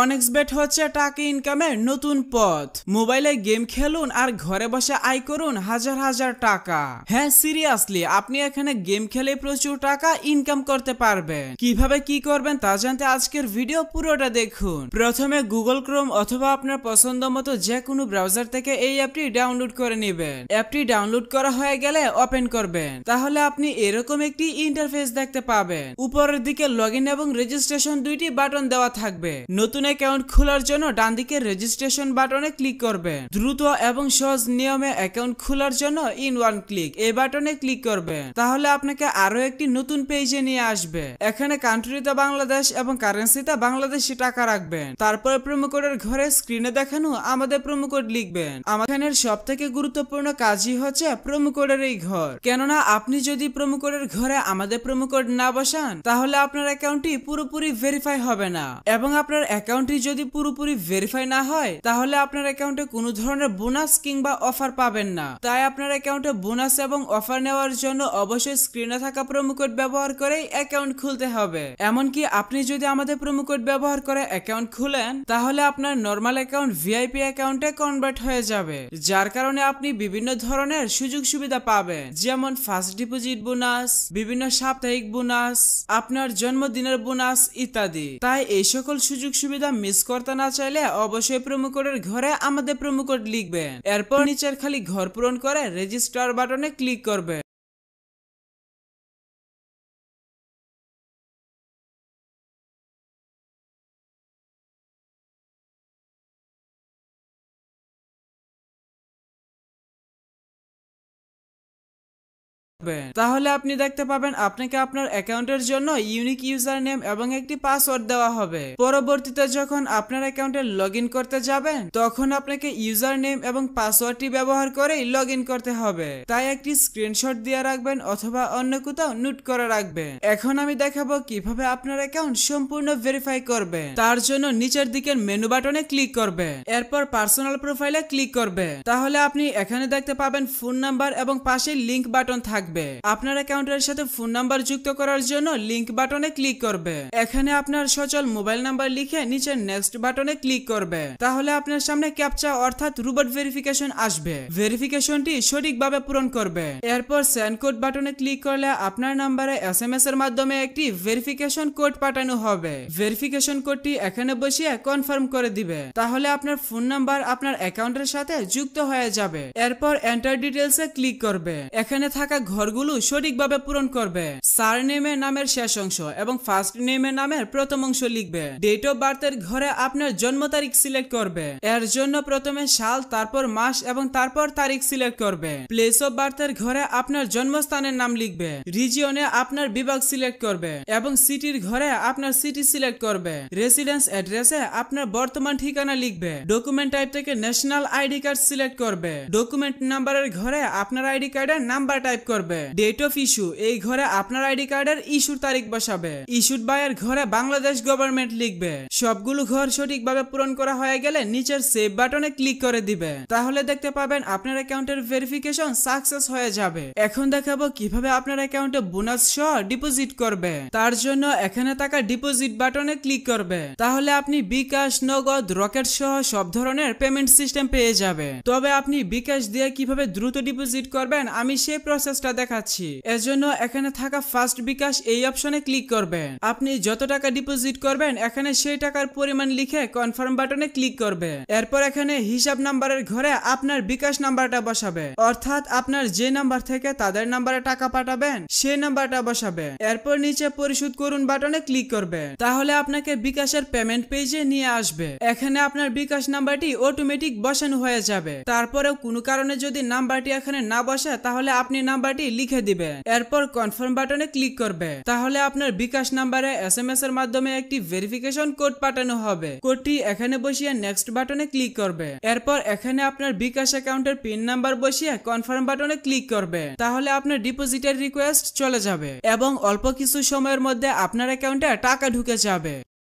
অনেক্সবেট হচ্ছে টাকা ইনকামের নতুন পথ। মোবাইলে গেম খেলুন আর ঘরে বসে আয় করুন হাজার হাজার টাকা। হ্যাঁ, সিরিয়াসলি, আপনি এখানে গেম খেলে প্রচুর টাকা ইনকাম করতে পারবেন। কিভাবে কি করবেন তা জানতে আজকের ভিডিও পুরোটা দেখুন। প্রথমে গুগল ক্রোম অথবা আপনার পছন্দ মতো যে কোনো ব্রাউজার থেকে এই অ্যাপটি ডাউনলোড করে নেবেন। অ্যাপটি ডাউনলোড করা হয়ে গেলে ওপেন করবেন। তাহলে আপনি এরকম একটি ইন্টারফেস দেখতে পাবেন। উপরের দিকে লগইন এবং রেজিস্ট্রেশন দুইটি বাটন দেওয়া থাকবে। নতুন অ্যাকাউন্ট খোলার জন্য ডান দিকে রেজিস্ট্রেশন বাটনে ক্লিক করবেন। দ্রুত এবং সহজ নিয়মে অ্যাকাউন্ট খোলার জন্য ইন ওয়ান ক্লিক এই বাটনে ক্লিক করবেন। তাহলে আপনাকে আরো একটি নতুন পেজে নিয়ে আসবে। এখানে কান্ট্রিতে বাংলাদেশ এবং কারেন্সিতে বাংলাদেশি টাকা রাখবেন। তারপরে প্রোমো কোডের ঘরে স্ক্রিনে দেখানো আমাদের প্রোমো কোড লিখবেন। আমাদের সব থেকে গুরুত্বপূর্ণ কাজই হচ্ছে প্রোমো কোডের এই ঘর। কেননা আপনি যদি প্রোমো কোডের ঘরে আমাদের প্রোমো কোড না বসান তাহলে আপনার অ্যাকাউন্টটি পুরোপুরি ভেরিফাই হবে না, এবং আপনার অ্যাকাউন্টটি যদি পুরোপুরি ভেরিফাই না হয় তাহলে আপনার অ্যাকাউন্টে কোনো ধরনের বোনাস কিংবা অফার পাবেন না। তাই আপনার অ্যাকাউন্টে বোনাস এবং অফার নেওয়ার জন্য অবশ্যই স্ক্রিনে থাকা প্রোমো কোড ব্যবহার করে অ্যাকাউন্ট খুলতে হবে। এমনকি আপনি যদি আমাদের প্রোমো কোড ব্যবহার করে অ্যাকাউন্ট খুলেন তাহলে আপনার নরমাল অ্যাকাউন্ট ভিআইপি অ্যাকাউন্টে কনভার্ট হয়ে যাবে, যার কারণে আপনি বিভিন্ন ধরনের সুযোগ সুবিধা পাবেন, যেমন ফার্স্ট ডিপোজিট বোনাস, বিভিন্ন সাপ্তাহিক বোনাস, আপনার জন্মদিনের বোনাস ইত্যাদি। তাই এই সকল সুযোগ সুবিধা মিস করতে না চাইলে অবশ্যই প্রোমো কোডের ঘরে আমাদের প্রোমো কোড লিখবেন। এরপর নিচের খালি ঘর পূরণ করে রেজিস্টার বাটনে ক্লিক করবেন। তাহলে আপনি দেখতে পাবেন আপনাকে আপনার অ্যাকাউন্টের জন্য ইউনিক ইউজার নেম এবং একটি পাসওয়ার্ড দেওয়া হবে। পরবর্তীতে যখন আপনার অ্যাকাউন্টে লগইন করতে যাবেন তখন আপনাকে ইউজার নেম এবং পাসওয়ার্ডটি ব্যবহার করেই লগইন করতে হবে। তাই একটি স্ক্রিনশট দিয়ে রাখবেন অথবা অন্য কোথাও নোট করে রাখবেন। এখন আমি দেখাবো কিভাবে আপনার অ্যাকাউন্ট সম্পূর্ণ ভেরিফাই করবেন। তার জন্য নিচের দিকের মেনু বাটনে ক্লিক করবেন। এরপর পার্সোনাল প্রোফাইলে ক্লিক করবেন। তাহলে আপনি এখানে দেখতে পাবেন ফোন নাম্বার এবং পাশে লিংক বাটন থাকবে। আপনার অ্যাকাউন্টের সাথে ফোন নাম্বার যুক্ত করার জন্য লিংক বাটনে ক্লিক করবে। এখানে আপনার সচল মোবাইল নাম্বার লিখে নিচে নেক্সট বাটনে ক্লিক করবে। তাহলে আপনার সামনে ক্যাপচা অর্থাৎ রোবট ভেরিফিকেশন আসবে। ভেরিফিকেশনটি সঠিকভাবে পূরণ করবে। এরপর সেন্ড কোড বাটনে ক্লিক করলে আপনার নাম্বারে এসএমএস এর মাধ্যমে একটি ভেরিফিকেশন কোড পাঠানো হবে। ভেরিফিকেশন কোডটি এখানে বসিয়ে কনফার্ম করে দিবে। তাহলে আপনার ফোন নাম্বার আপনার অ্যাকাউন্টের সাথে যুক্ত হয়ে যাবে। এরপর এন্টার ডিটেইলসে ক্লিক করবে। এখানে থাকা ঘরগুলো সঠিকভাবে পূরণ করবে। সারনেমের নামের শেষ অংশ এবং ফার্স্ট নেমের নামের প্রথম অংশ লিখবে। ডেট অফ বার্থের ঘরে আপনার জন্ম তারিখ সিলেক্ট করবে। এর জন্য প্রথমে সাল, তারপর মাস এবং তারপর তারিখ সিলেক্ট করবে। প্লেস অফ বার্থের ঘরে আপনার জন্মস্থানের নাম লিখবে। রিজিয়নে আপনার বিভাগ সিলেক্ট করবে এবং সিটির ঘরে আপনার সিটি সিলেক্ট করবে। রেসিডেন্স অ্যাড্রেসে আপনার বর্তমান ঠিকানা লিখবে। ডকুমেন্ট টাইপ থেকে ন্যাশনাল আইডি কার্ড সিলেক্ট করবে। ডকুমেন্ট নাম্বারের ঘরে আপনার আইডি কার্ডের নাম্বার টাইপ করবে। ডেট অফ ইস্যু এই ঘরে আপনার আইডি কার্ডের ইস্যুর তারিখ বসাবে। ইস্যুড বাই এর ঘরে বাংলাদেশ গভর্নমেন্ট লিখবে। সবগুলো ঘর সঠিকভাবে পূরণ করা হয়ে গেলে নিচের সেভ বাটনে ক্লিক করে দিবে। তাহলে দেখতে পাবেন আপনার অ্যাকাউন্টের ভেরিফিকেশন সাকসেস হয়ে যাবে। এখন দেখাবো কিভাবে আপনার অ্যাকাউন্টে বোনাস সহ ডিপোজিট করবে। তার জন্য এখানে থাকা ডিপোজিট বাটনে ক্লিক করবে। তাহলে আপনি বিকাশ, নগদ, রকেট সহ সব ধরনের পেমেন্ট সিস্টেম পেয়ে যাবে। তবে আপনি বিকাশ দিয়ে কিভাবে দ্রুত ডিপোজিট করবেন আমি সেই প্রসেসটা দেখাচ্ছি। এজন্য এখানে থাকা ফার্স্ট বিকাশ এই অপশনে ক্লিক করবেন। আপনি যত টাকা ডিপোজিট করবেন এখানে সেই টাকার পরিমাণ লিখে কনফার্ম বাটনে ক্লিক করবে। এরপর এখানে হিসাব নাম্বারের ঘরে আপনার বিকাশ নাম্বারটা বসাবে, অর্থাৎ আপনার যে নাম্বার থেকে তাদের নাম্বারে টাকা পাঠাবেন সেই নাম্বারটা বসাবে। এরপর নিচে পরিশোধ করুন বাটনে ক্লিক করবে। তাহলে আপনাকে বিকাশের পেমেন্ট পেজে নিয়ে আসবে। এখানে আপনার বিকাশ নাম্বারটি অটোমেটিক বসানো হয়ে যাবে। তারপরেও কোনো কারণে যদি নাম্বারটি এখানে না বসে তাহলে আপনি নাম্বারটি লিখে দিবেন। এরপর কনফার্ম বাটনে ক্লিক করবে। তাহলে আপনার বিকাশ নাম্বারে এসএমএস এর মাধ্যমে একটি ভেরিফিকেশন কোড পাঠানো হবে। কোডটি এখানে বসিয়ে নেক্সট বাটনে ক্লিক করবে। এরপর এখানে আপনার বিকাশ অ্যাকাউন্টের পিন নাম্বার বসিয়ে কনফার্ম বাটনে ক্লিক করবে। তাহলে আপনার ডিপোজিটের রিকোয়েস্ট চলে যাবে এবং অল্প কিছু সময়ের মধ্যে আপনার অ্যাকাউন্টে টাকা ঢুকে যাবে।